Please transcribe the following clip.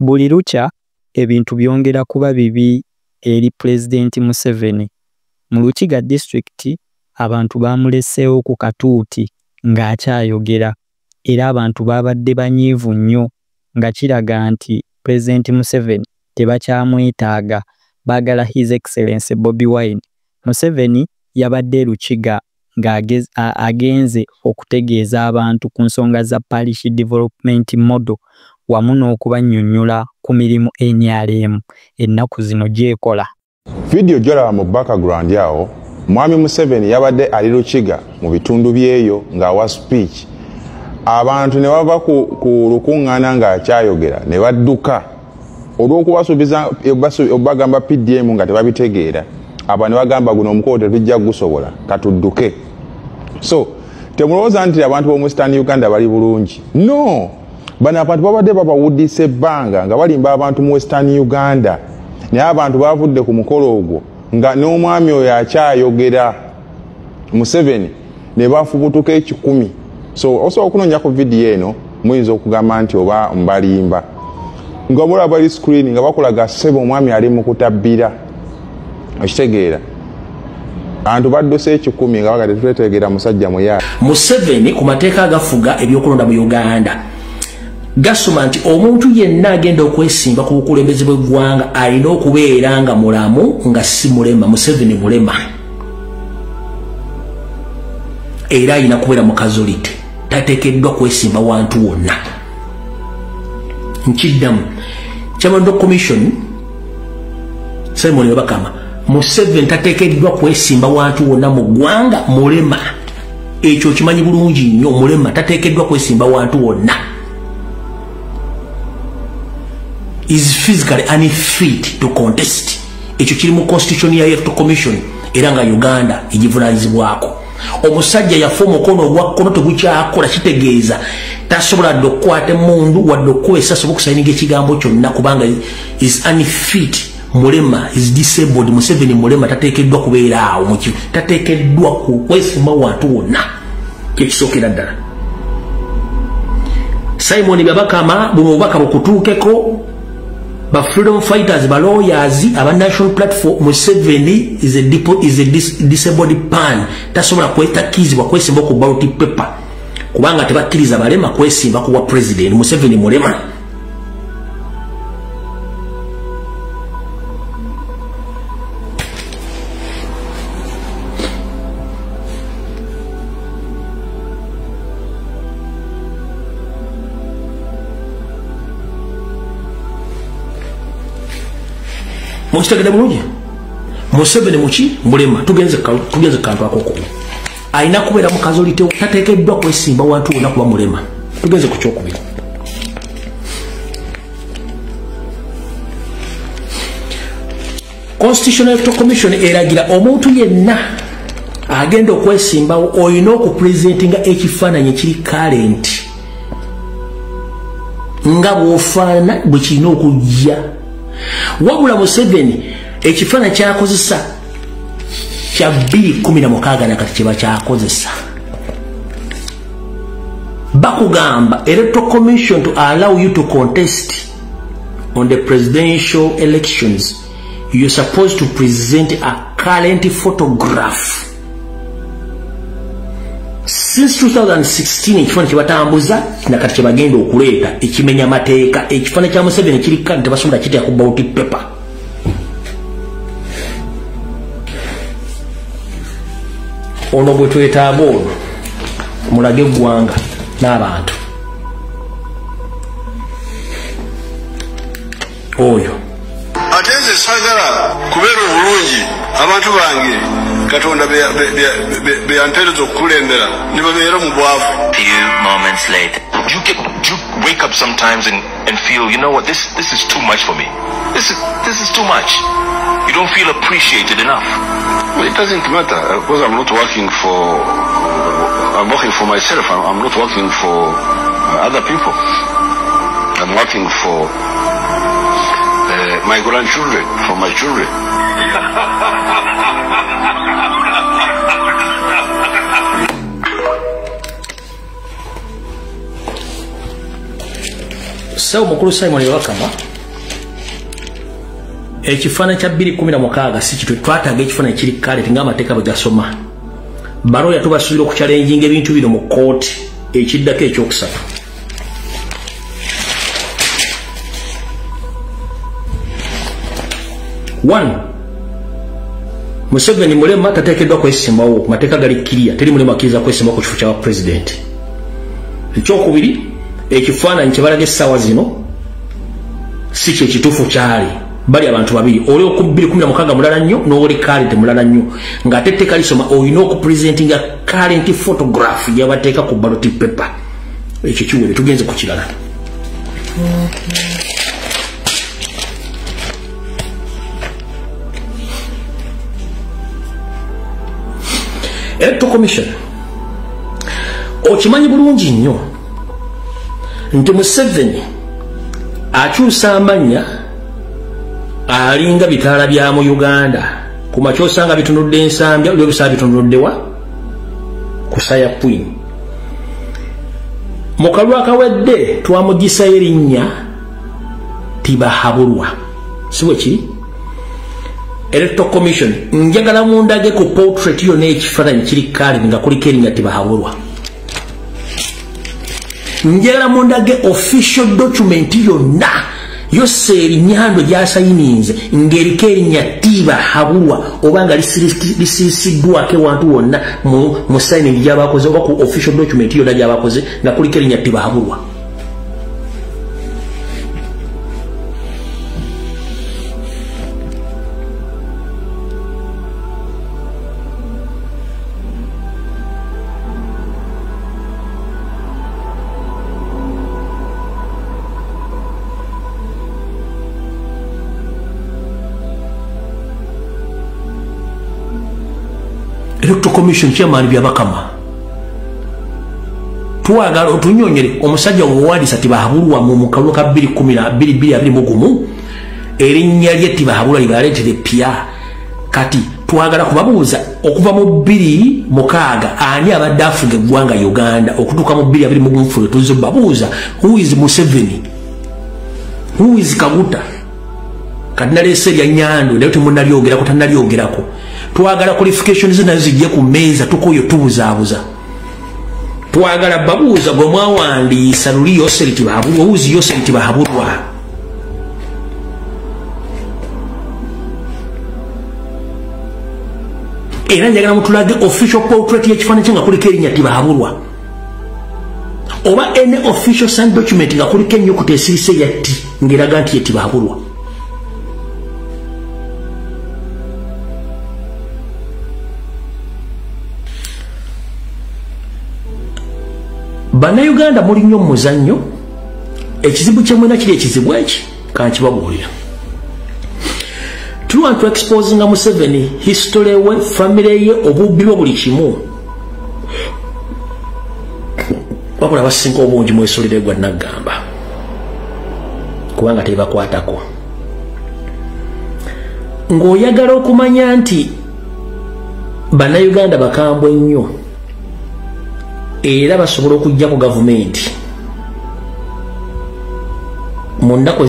buli lukya ebintu byongera kuba bibi eri President Museveni. Mu Lukiga district abantu bamuleseewo ku katuuti ng'akyayogera era abantu babadde banyiivu nnyo nga kiraga nti President Museveni tebakyamwetaaga, baagala His Excellency Bobi Wine. Museveni yabadde Lukiga ng'agenze okutegeeza abantu ku nsonga za Parish Development Model wamu n'okubannyonnyola ku mirimu NRM ennaku zino gyekola. Video gyolaba mu background yawo, Mwami Museveni yabadde ali Lukiga mu bitundu byeyo ng'awa speech. Abantu ne bava ku lukuŋŋaana ng'akyayogera ne badduka olw'okubasuubiza bagamba PDM nga tebabitegeera. Abo ne bagamba guno omukolo tetujja gusobola katudduke. So temulowooza nti abantu b'omu Eastern Uganda bali bulungi. No, bano abantu babadde babawuddisa ebbanga nga balimba abantu mu Western Uganda. Naye abantu bavudde ku mukolo ogwo nga n'omwami oyo akyayogera Museveni ne bafubutuka 10. So osobola okunoonya ku video eno muyinza okugamba nti oba mbalimba nga mulaba bali screen nga bakulaga ssebo omwami ali mu kutabbira okitegeera. Abantu badduse 10 nga bagate twetegeera musajja muyaala. Museveni ku mateeka agafuga ebyokulonda mu Uganda gasoma nti omuntu yenna agenda okwesimba ku bukulembeze bw'eggwanga alina okubeera nga mulamu nga si mulema. Museveni mulema era alina kubeera mu kazolite, tateekeddwa kwesimba wantu wonna. Nkiddamu Kyamando Commission Simon Bakama, Museveni tateekeddwa kwesimba wantu wonna mu ggwanga, mulema. Ekyo kimanyi bulungi nnyo, mulema tateekeddwa kwesimba wantu wonna. Is physically unfit to contest. Ekyo kiri mu constitution ya Electoral Commission era nga Uganda egivunaanyizibwako. Omusajja yafa omukono ogwa kkono tegukyakola, kitegeeza tasobola dde okukwata emmundu wadde okukwesa asobola okusayininga ekigambo kyonna kubanga is unfit, mulema, is disabled. Museveni mulema tateekeddwa kubeera awo, tateekeddwa kwesimba wantu wonna. Kyekisookera ddala. Simon Byabakama buno obubaka bukutuukeko. Ba freedom fighters, ba lawyers, aba national platform. Museveni is a disabled pan. Tasobola kwetakizibwa kwesimba ku ballot paper kubanga tebakkiriza balema kwesimba kuwa president. Museveni mulema. Mukitegedde bulungi. Museveni muki mulema. Tugenze kantu akoko. Alina kubeera mu kazolite, tateekeddwa kwesimba wantu wonna kuba mulema. Tugenze ku kyokubiri. Constitutional Electoral Commission eragira omuntu yenna agenda okwesimbawo olina okupresentinga ekifaananyi ekiri current nga bw'ofaana bwe kirina okujja. Wabula Museveni ekifaananyi kyakozesa kya 2016 nakati kiba kyakozesa. Bakugamba Electoral Commission to allow you to contest on the presidential elections, you're supposed to present a current photograph. Since 2016 ekifaananyi kibatambuza nakati kyebagenda okuleeta ekimenya mateeka. Ekifaananyi kya Museveni kiri kati tebasobola kitya ku ballot paper. Ono bwe twetaaga ono mulage eggwanga n'abantu oyo ate nze sagala kubeera obulungi abantu bange Katonda beyantereza okukulembera ne babeera mu bwavu. Few moments later, you wake up sometimes and feel, you know what, this is too much for me. This is too much. You don't feel appreciated enough. Well, it doesn't matter because I'm working for myself. I'm not working for other people. I'm working for my grandchildren, for my children. So mukulu Simon Byabakama Ekifana kya 2016 si kitu twataga ekifana kiri kale tinga amateeka bwe gasoma. Baro yatubasubira ku challenging ebintu bino mu court ekiddako ekyokusatu. One, Museveni mulema tateekeddwa kwesimbawo ku mateeka gali clear, teri mulema akkiriza kwesimbawo ku kifo kya president. Ekyokubiri, ekifaananyi kye balaga essaawa zino si kye kituufu kyali. Bali abantu babiri, oli ku 2016 mulala nnyo n'oli current mulala nnyo. Ng'ate etteeka lisoma olina okupresentinga current photograph gyabateeka ku ballot paper. Ekyo kiwere tugenze ku kirala. Electoral Commission okimanyi bulungi nnyo nti Museveni akyusa amannya alinga bitaala bya mu Uganda kumakyo osanga bitunudde ensambya olwo bisaba bitunuddewa kusaya Queen mu kalwa akawedde twamugisa erinnya Tibahabulwa siwe ki Electoral Commission njagala mundage ku portrait yo n'ekifaananyi kiri kale nga kuliko erinnya Tibahabulwa. Njagala mundage official document yonna yose erinnyando gyasayininze ng'eriko erinnya Tibahabulwa oba nga lisirisiddwako ewantu wonna mu signing gy'abakoze oba ku official document yonna gy'abakoze nga kuliko erinnya Tibahabulwa. Electoral Commission chairman byabakama twagala otunyonyere omusajja omuwadisa Tibahabulwa mu mukalu ka 2010 erinnya lye Tibahabulwa libaleetere pya kati twagala kubabuuza okuva mu 2006 ani abadde afuga eggwanga Uganda okutuuka mu 2020 tuzo babuuza who is Museveni, who is Kaguta. Kadinalese lya Nyando leo temunalyogerako tanalyogerako. Twagala qualifications nazo zijje ku meza tukoyo tubuzaabuza. Twagala babuuza gwe mwawandiisa luli Yoseri Tibahabulwa, uzi Yoseri Tibahabulwa. Era njagala mutulage official portrait y'ekifaananyi kye nga kuliko erinnya Tibahabulwa. Oba any official signed document nga kuliko ennyukuta esirise ya T ng'eraga nti ye Tibahabulwa. Bana Uganda muli nnyo muzannyo ekizibu kye mwena kiri ekizibu eki kankibabuulira. Tu want to expose nga Museveni history we family ye obubbi bwe buli kimu. Wabula basinga obungi mwesolere gwa nagamba kubanga tebakwatako. Ng'oyagala okumanya nti bana Uganda bakambwe nnyo era basobola okujja ku gavumenti mu nnaku